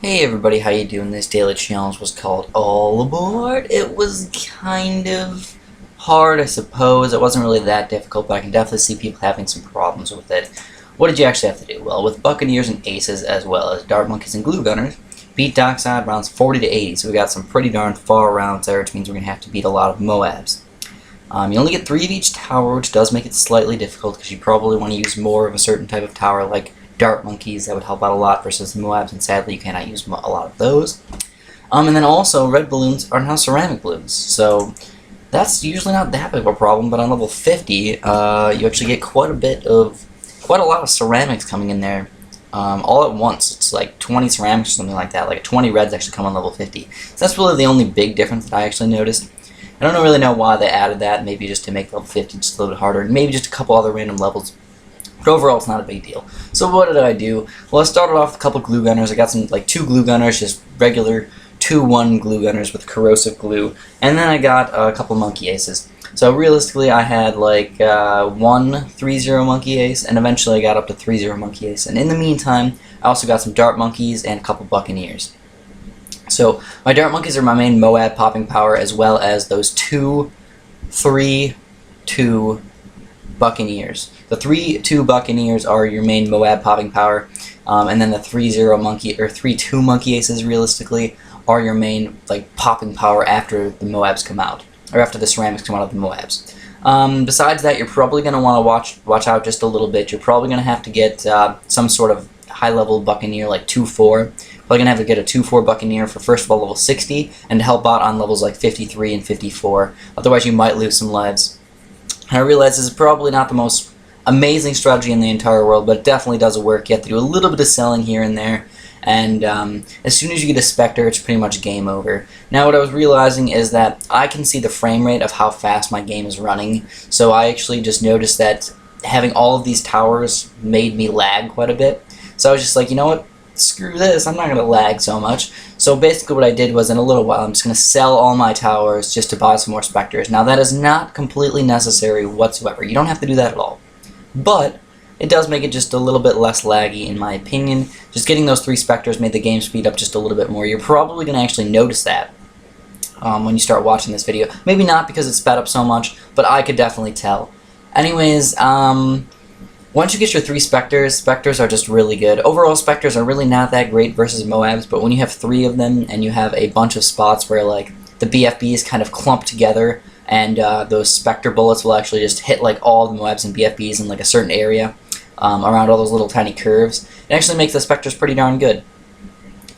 Hey everybody, how you doing? This daily challenge was called All Aboard. It was kind of hard, I suppose. It wasn't really that difficult, but I can definitely see people having some problems with it. What did you actually have to do? Well, with Buccaneers and Aces, as well as Dart Monkeys and Glue Gunners, beat Dockside rounds 40 to 80, so we got some pretty darn far rounds there, which means we're going to have to beat a lot of Moabs. You only get 3 of each tower, which does make it slightly difficult, because you probably want to use more of a certain type of tower, like Dart Monkeys. That would help out a lot versus the Moabs, and sadly you cannot use a lot of those. And then also, red balloons are now ceramic balloons, so that's usually not that big of a problem, but on level 50, you actually get quite a lot of ceramics coming in there, all at once. It's like 20 ceramics or something like that, like 20 reds actually come on level 50. So that's really the only big difference that I actually noticed. I don't really know why they added that, maybe just to make level 50 just a little bit harder, and maybe just a couple other random levels. But overall, it's not a big deal. So what did I do? Well, I started off with a couple glue gunners. I got some, like 2 glue gunners, just regular 2-1 glue gunners with corrosive glue. And then I got a couple monkey aces. So realistically, I had like 1 3-0 monkey ace, and eventually I got up to 3-0 monkey ace. And in the meantime, I also got some dart monkeys and a couple buccaneers. So my dart monkeys are my main Moab popping power, as well as those 2 3-2 Buccaneers. The 3-2 Buccaneers are your main Moab popping power, and then the 3-0 monkey or 3-2 monkey aces realistically are your main like popping power after the Moabs come out, or after the ceramics come out of the Moabs. Besides that, you're probably going to want to watch out just a little bit. You're probably going to have to get some sort of high level Buccaneer like 2-4. Probably going to have to get a 2-4 Buccaneer for first of all level 60, and to help out on levels like 53 and 54. Otherwise you might lose some lives. I realize this is probably not the most amazing strategy in the entire world, but it definitely does work. You have to do a little bit of selling here and there, and as soon as you get a Spectre, it's pretty much game over. Now what I was realizing is that I can see the frame rate of how fast my game is running, so I actually just noticed that having all of these towers made me lag quite a bit. So I was just like, you know what? Screw this, I'm not going to lag so much. So basically what I did was, in a little while, I'm just going to sell all my towers just to buy some more Spectres. Now that is not completely necessary whatsoever. You don't have to do that at all. But it does make it just a little bit less laggy, in my opinion. Just getting those 3 Spectres made the game speed up just a little bit more. You're probably going to actually notice that when you start watching this video. Maybe not because it sped up so much, but I could definitely tell. Anyways, once you get your 3 Spectres, Spectres are just really good. Overall, Spectres are really not that great versus Moabs, but when you have 3 of them and you have a bunch of spots where like the BFBs kind of clump together, and those Spectre bullets will actually just hit like all the Moabs and BFBs in like a certain area around all those little tiny curves, it actually makes the Spectres pretty darn good.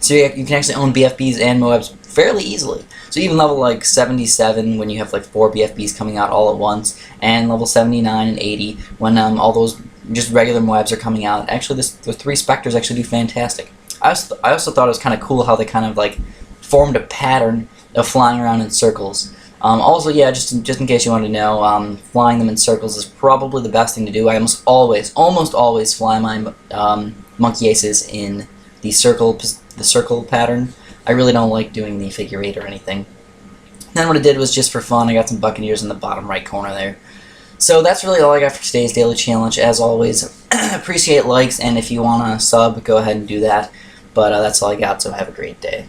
So you can actually own BFBs and Moabs fairly easily. So even level like 77, when you have like 4 BFBs coming out all at once, and level 79 and 80 when all those just regular Moabs are coming out, actually the 3 Spectres actually do fantastic. I also thought it was kind of cool how they kind of like formed a pattern of flying around in circles. Also, yeah, just in case you want to know, flying them in circles is probably the best thing to do. I almost always fly my monkey aces in the circle pattern. I really don't like doing the figure 8 or anything. Then what I did was, just for fun, I got some Buccaneers in the bottom right corner there. So that's really all I got for today's daily challenge. As always, appreciate likes, and if you want to sub, go ahead and do that. But that's all I got, so have a great day.